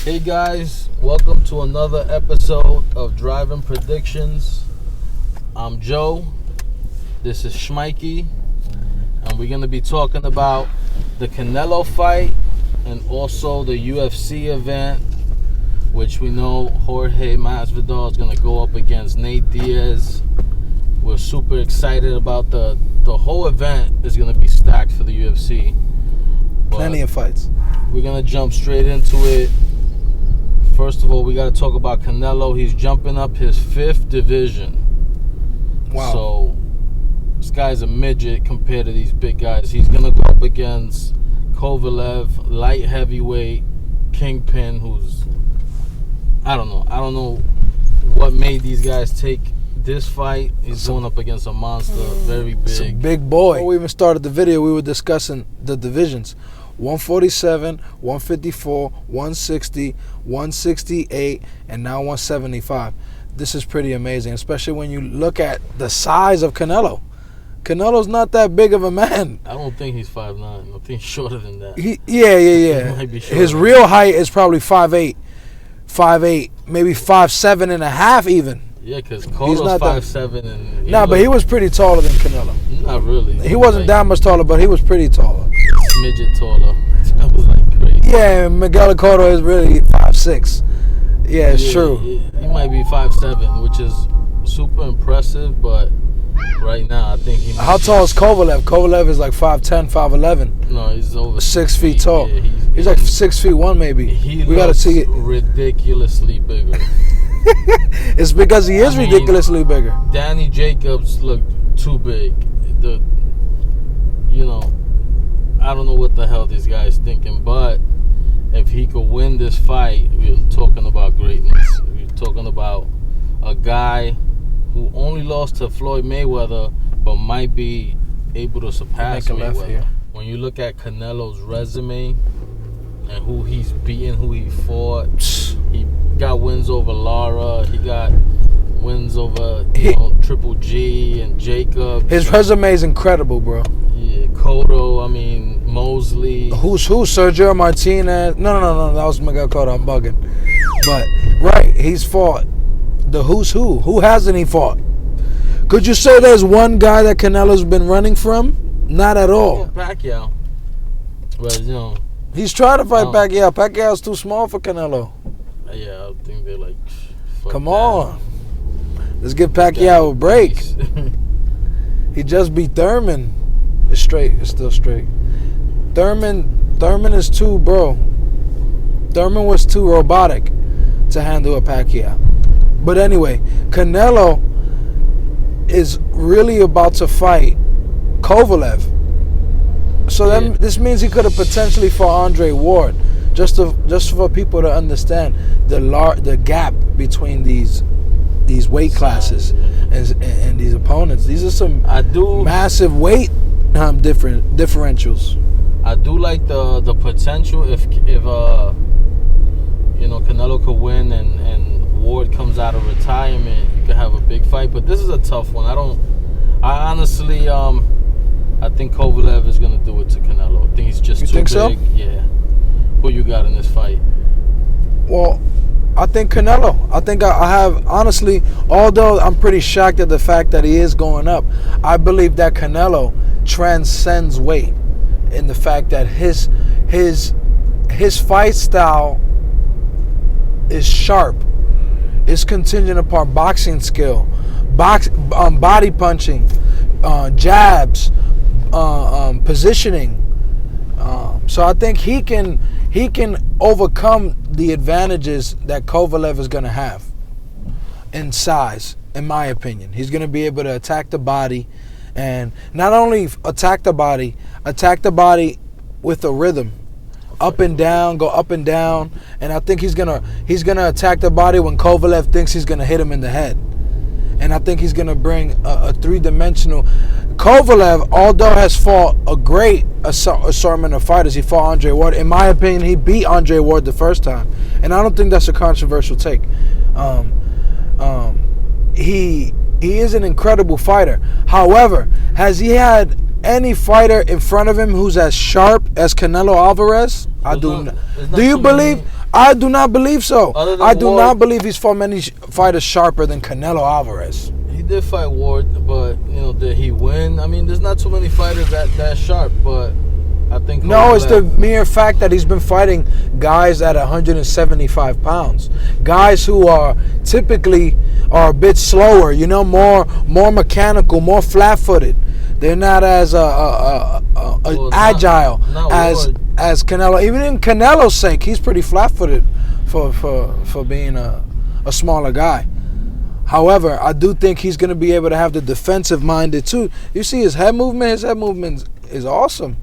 Hey guys, welcome to another episode of Driving Predictions. I'm Joe, this is Schmikey, and we're going to be talking about the Canelo fight and also the UFC event, which we know Jorge Masvidal is going to go up against Nate Diaz. We're super excited about the whole event is going to be stacked for the UFC. Plenty of fights. We're going to jump straight into it. First of all, we got to talk about Canelo. He's jumping up his 5th division. Wow. So, this guy's a midget compared to these big guys. He's going to go up against Kovalev, light heavyweight, Kingpin, who's, I don't know what made these guys take this fight. He's going up against a monster, very big. It's a big boy. Before we even started the video, we were discussing the divisions. 147, 154, 160, 168, and now 175. This is pretty amazing, especially when you look at the size of Canelo. Canelo's not that big of a man. I don't think he's 5'9". I think he's shorter than that. Yeah. He might be shorter. His real height is probably 5'8", maybe 5'7" and a half even. Yeah, because Coto's 5'7", and but he was pretty taller than Canelo. Not really. He wasn't that much taller, but he was pretty taller. Midget taller. That was like crazy. Yeah, Miguel Cotto is really 5'6". Yeah, it's true. He might be 5'7", which is super impressive, but right now I think he might. How tall is Kovalev? Kovalev is like 5'10", 5'11". No, he's over 6 feet tall. Yeah, he's like 6'1" maybe. We gotta see it. Ridiculously bigger. It's because he is ridiculously bigger. Danny Jacobs looked too big. I don't know what the hell this guy is thinking, but if he could win this fight, we're talking about greatness. We're talking about a guy who only lost to Floyd Mayweather, but might be able to surpass Mayweather. When you look at Canelo's resume and who he's beaten, who he fought, he got wins over Lara, he got wins over Triple G and Jacob. His resume is incredible, bro. Yeah, Cotto, Mosley. Who's who? Sergio Martinez. No. That was Miguel Cotto. I'm bugging. But, right, he's fought the who's who. Who hasn't he fought? Could you say there's one guy that Canelo's been running from? Not at all. Yeah, Pacquiao. But, he's trying to fight Pacquiao. Pacquiao's too small for Canelo. Yeah, I think they're like, come on. Let's give Pacquiao a break. He just beat Thurman. It's straight. It's still straight. Thurman is too, bro. Thurman was too robotic to handle a Pacquiao. But anyway, Canelo is really about to fight Kovalev. So this means he could have potentially fought Andre Ward. Just for people to understand the gap between these weight classes and these opponents. These are some massive weight differentials. I do like the potential if Canelo could win and Ward comes out of retirement, you could have a big fight. But this is a tough one. I honestly I think Kovalev is gonna do it to Canelo. I think he's just too big. You think so? Yeah. Who you got in this fight? Well, I think Canelo. I think I have, honestly, although I'm pretty shocked at the fact that he is going up, I believe that Canelo transcends weight in the fact that his fight style is sharp. It's contingent upon boxing skill, body punching, jabs, positioning. So I think he can overcome the advantages that Kovalev is going to have in size, in my opinion. He's going to be able to attack the body, and not only attack the body with a rhythm. Up and down, go up and down, and I think he's gonna attack the body when Kovalev thinks he's gonna hit him in the head. And I think he's gonna bring a three-dimensional. Kovalev, although has fought a great assortment of fighters, he fought Andre Ward. In my opinion, he beat Andre Ward the first time, and I don't think that's a controversial take. He is an incredible fighter. However, has he had any fighter in front of him who's as sharp as Canelo Alvarez? I do not. Do you believe? I do not believe so. Other than I do Ward, not believe he's fought many fighters sharper than Canelo Alvarez. He did fight Ward, but did he win? I mean, there's not too many fighters that sharp, but I think No, it's the mere fact that he's been fighting guys at 175 pounds, guys who are typically a bit slower, more mechanical, more flat-footed. They're not as agile not as Canelo. Even in Canelo's sake, he's pretty flat-footed for being a smaller guy. However, I do think he's going to be able to have the defensive-minded too. You see his head movement. His head movement is awesome.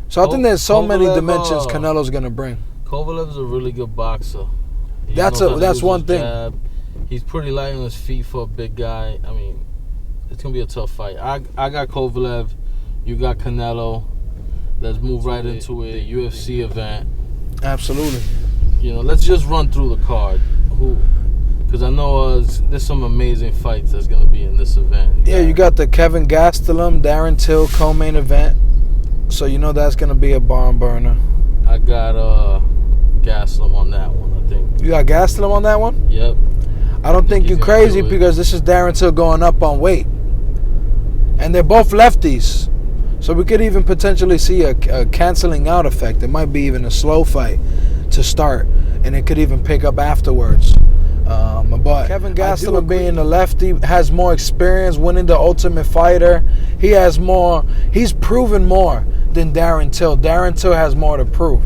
So I think there's so many dimensions Canelo's going to bring. Kovalev's a really good boxer. That's one thing. Jab. He's pretty light on his feet for a big guy. I mean, it's going to be a tough fight. I got Kovalev. You got Canelo. Let's move right into it. The UFC event. Absolutely. Let's just run through the card. Because I know there's some amazing fights that's going to be in this event. You got the Kevin Gastelum, Darren Till co-main event. So that's going to be a barn burner. I got Gastelum on that one, I think. You got Gastelum on that one? Yep. I don't think you're crazy because this is Darren Till going up on weight. And they're both lefties. So we could even potentially see a canceling out effect. It might be even a slow fight to start. And it could even pick up afterwards. But Kevin Gastelum being a lefty has more experience winning the Ultimate Fighter. He's proven more than Darren Till. Darren Till has more to prove.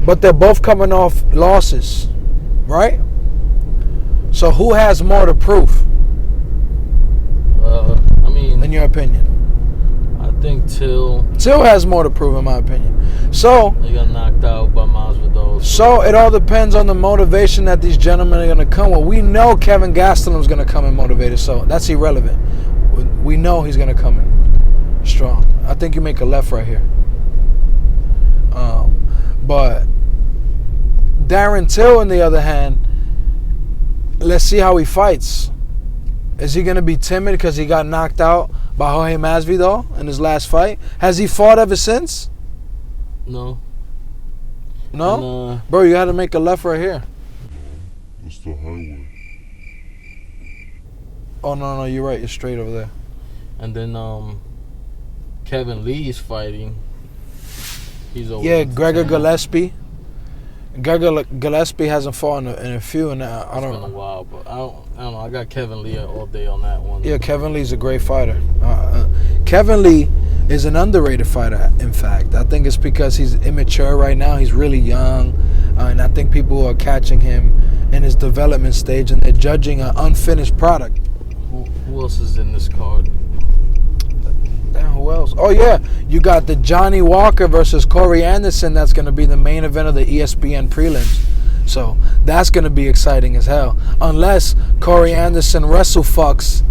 But they're both coming off losses, right? So who has more to prove? In your opinion? I think Till has more to prove, in my opinion. So he got knocked out by Masvidal. So it all depends on the motivation that these gentlemen are going to come with. We know Kevin Gastelum is going to come in motivated, so that's irrelevant. We know he's going to come in strong. I think you make a left right here. But Darren Till, on the other hand, let's see how he fights. Is he going to be timid because he got knocked out by Jorge Masvidal in his last fight? Has he fought ever since? No. No? And, bro, you got to make a left right here. It's the highway. Oh, no, you're right. You're straight over there. And then Kevin Lee's fighting. He's over. Yeah, Gregor Gillespie. Gregor Gillespie hasn't fought in a few, and I don't know. It's been a while, but I don't know. I got Kevin Lee all day on that one. Yeah, Kevin Lee's a great fighter. Kevin Lee is an underrated fighter, in fact. I think it's because he's immature right now. He's really young, and I think people are catching him in his development stage, and they're judging an unfinished product. Who else is in this card? Damn, who else? Oh, yeah. You got the Johnny Walker versus Corey Anderson. That's going to be the main event of the ESPN prelims. So that's going to be exciting as hell. Unless Corey Anderson wrestle fucks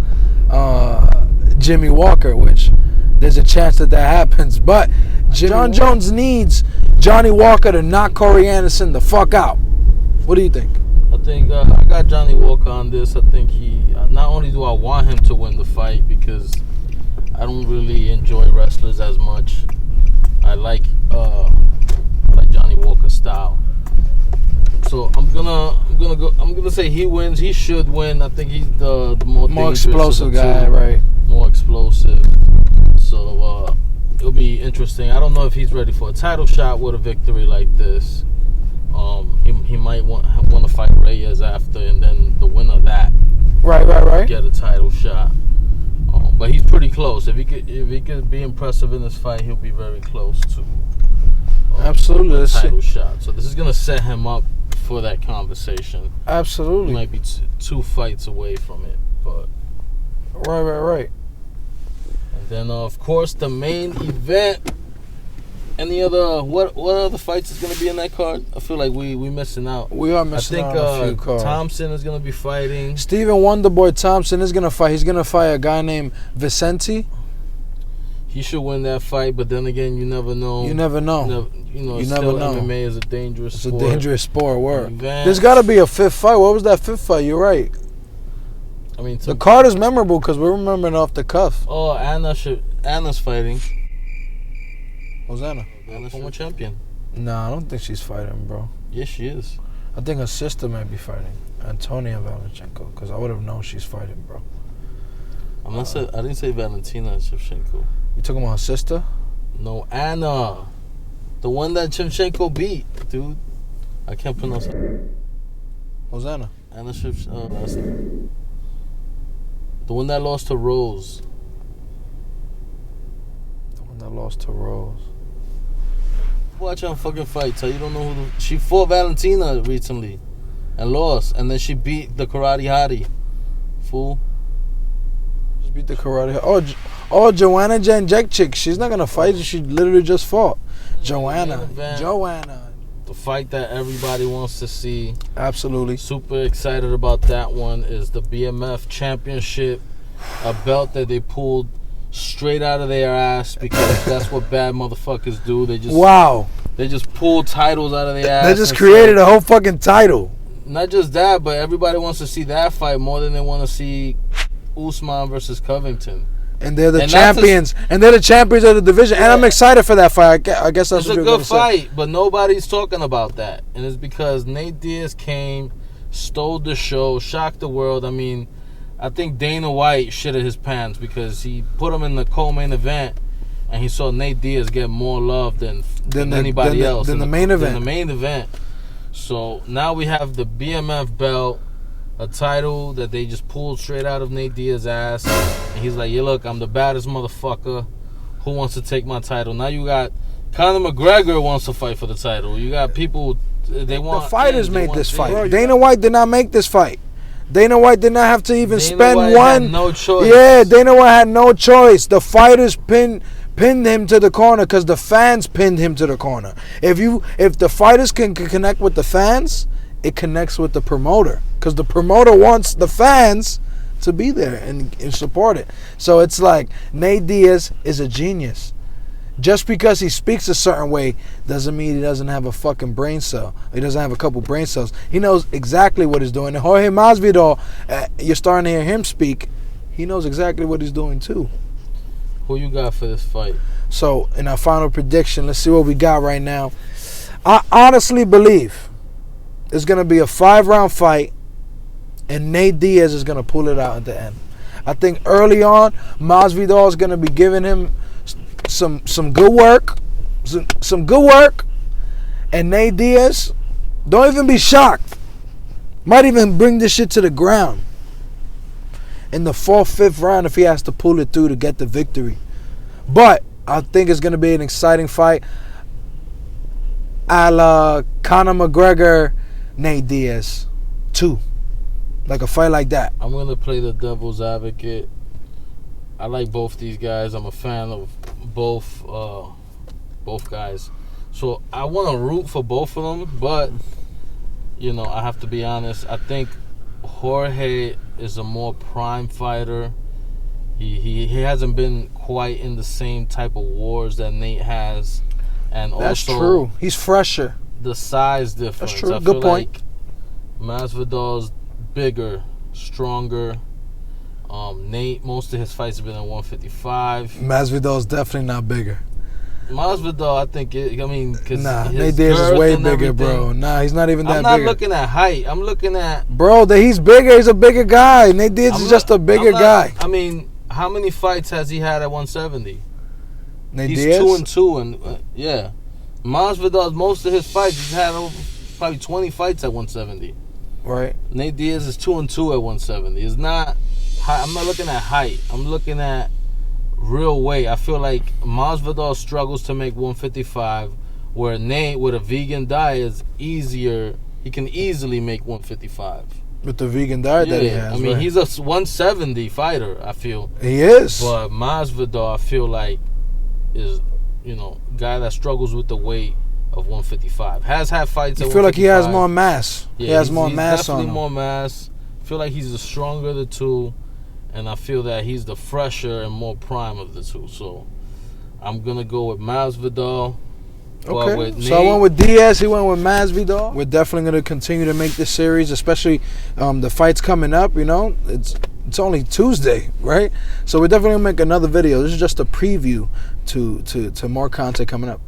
Jimmy Walker, which there's a chance that happens. But John Jones needs Johnny Walker to knock Corey Anderson the fuck out. What do you think? I think I got Johnny Walker on this. I think not only do I want him to win the fight because I don't really enjoy wrestlers as much. I like Johnny Walker's style. So I'm gonna say he wins. He should win. I think he's the more explosive guy, right? More explosive. So it'll be interesting. I don't know if he's ready for a title shot with a victory like this. He might want to fight Reyes after, and then the winner of that, right, get a title shot. But he's pretty close. If he could be impressive in this fight, he'll be very close to absolutely a title shot. So this is gonna set him up for that conversation. Absolutely, he might be two fights away from it, but right. And then of course the main event. Any other what other fights is gonna be in that card? I feel like we missing out. We are missing out on a few cards. Thompson is gonna be fighting. Stephen Wonderboy Thompson is gonna fight. He's gonna fight a guy named Vicente. He should win that fight, but then again, you never know. You never know. You never know. MMA is a dangerous sport. It's a dangerous sport. Word. There's got to be a fifth fight. What was that fifth fight? You're right. I mean, the card is memorable because we're remembering off the cuff. Oh, Anna's fighting. Who's Anna? Anna's former champion. Nah, I don't think she's fighting, bro. Yes, she is. I think her sister might be fighting, Antonia Valentinko, because I would have known she's fighting, bro. I'm not saying, I didn't say Valentina Shevchenko. You talking about her sister? No, Anna. The one that Shevchenko beat, dude. I can't pronounce it. Who's Anna? Anna Shevchenko. Last name. The one that lost to Rose. The one that lost to Rose. Watch her fucking fights. How you don't know who she fought Valentina recently and lost, and then she beat the Karate Hottie. Fool. Just beat the Karate. Oh, Joanna Jędrzejczyk. She's not gonna fight. She literally just fought. Joanna. The fight that everybody wants to see. Absolutely. Super excited about that one is the BMF Championship, a belt that they pulled straight out of their ass because that's what bad motherfuckers do. They just pull titles out of their ass. They just created a whole fucking title. Not just that, but everybody wants to see that fight more than they want to see Usman versus Covington. And they're the champions. And they're the champions of the division. Yeah. And I'm excited for that fight. I guess that's what you're going to say. It's a good fight, but nobody's talking about that. And it's because Nate Diaz came, stole the show, shocked the world. I mean, I think Dana White shitted his pants because he put him in the co-main event and he saw Nate Diaz get more love than anybody else. Than the main event. Than the main event. So now we have the BMF belt, a title that they just pulled straight out of Nate Diaz's ass. And he's like, yeah, look, I'm the baddest motherfucker. Who wants to take my title? Now you got Conor McGregor wants to fight for the title. You got people, they want... The fighters made this fight. Dana White did not make this fight. Dana White did not have to even spend one. Had no choice. Yeah, Dana White had no choice. The fighters pinned him to the corner because the fans pinned him to the corner. If the fighters can connect with the fans, it connects with the promoter because the promoter wants the fans to be there and support it. So it's like Nate Diaz is a genius. Just because he speaks a certain way doesn't mean he doesn't have a fucking brain cell. He doesn't have a couple brain cells. He knows exactly what he's doing. And Jorge Masvidal, you're starting to hear him speak. He knows exactly what he's doing too. Who you got for this fight? So in our final prediction, let's see what we got right now. I honestly believe it's going to be a 5-round fight and Nate Diaz is going to pull it out at the end. I think early on, Masvidal is going to be giving him some good work, some good work, and Nate Diaz, don't even be shocked, might even bring this shit to the ground in the 4th, 5th round if he has to pull it through to get the victory. But I think it's going to be an exciting fight, a la Conor McGregor, Nate Diaz 2, like a fight like that. I'm going to play the devil's advocate. I like both these guys. I'm a fan of both guys. So I want to root for both of them, but you know, I have to be honest. I think Jorge is a more prime fighter. He hasn't been quite in the same type of wars that Nate has, and that's also true. He's fresher. The size difference. That's true. I Good feel point. Like Masvidal's bigger, stronger. Nate, most of his fights have been at 155. Masvidal's definitely not bigger. Masvidal, I think, because Nate Diaz is way bigger, bro. Nah, he's not even that bigger. I'm not looking at height. I'm looking at... Bro, he's bigger. He's a bigger guy. Nate Diaz is just a bigger guy. I mean, how many fights has he had at 170? Nate Diaz? He's 2-2, and yeah. Masvidal, most of his fights, he's had probably 20 fights at 170. Right. Nate Diaz is 2-2 at 170. It's not... I'm not looking at height. I'm looking at real weight. I feel like Masvidal struggles to make 155, where Nate, with a vegan diet, is easier. He can easily make 155. With the vegan diet that he has. I mean, he's a 170 fighter, I feel. He is. But Masvidal, I feel like, is, guy that struggles with the weight of 155. Has had fights at 155. You feel like he has more mass. Yeah, he has more mass on him. Definitely more mass. I feel like he's the stronger of the two. And I feel that he's the fresher and more prime of the two. So I'm going to go with Masvidal. Okay. So I went with Diaz. He went with Masvidal. We're definitely going to continue to make this series, especially the fights coming up. It's only Tuesday, right? So we're definitely going to make another video. This is just a preview to more content coming up.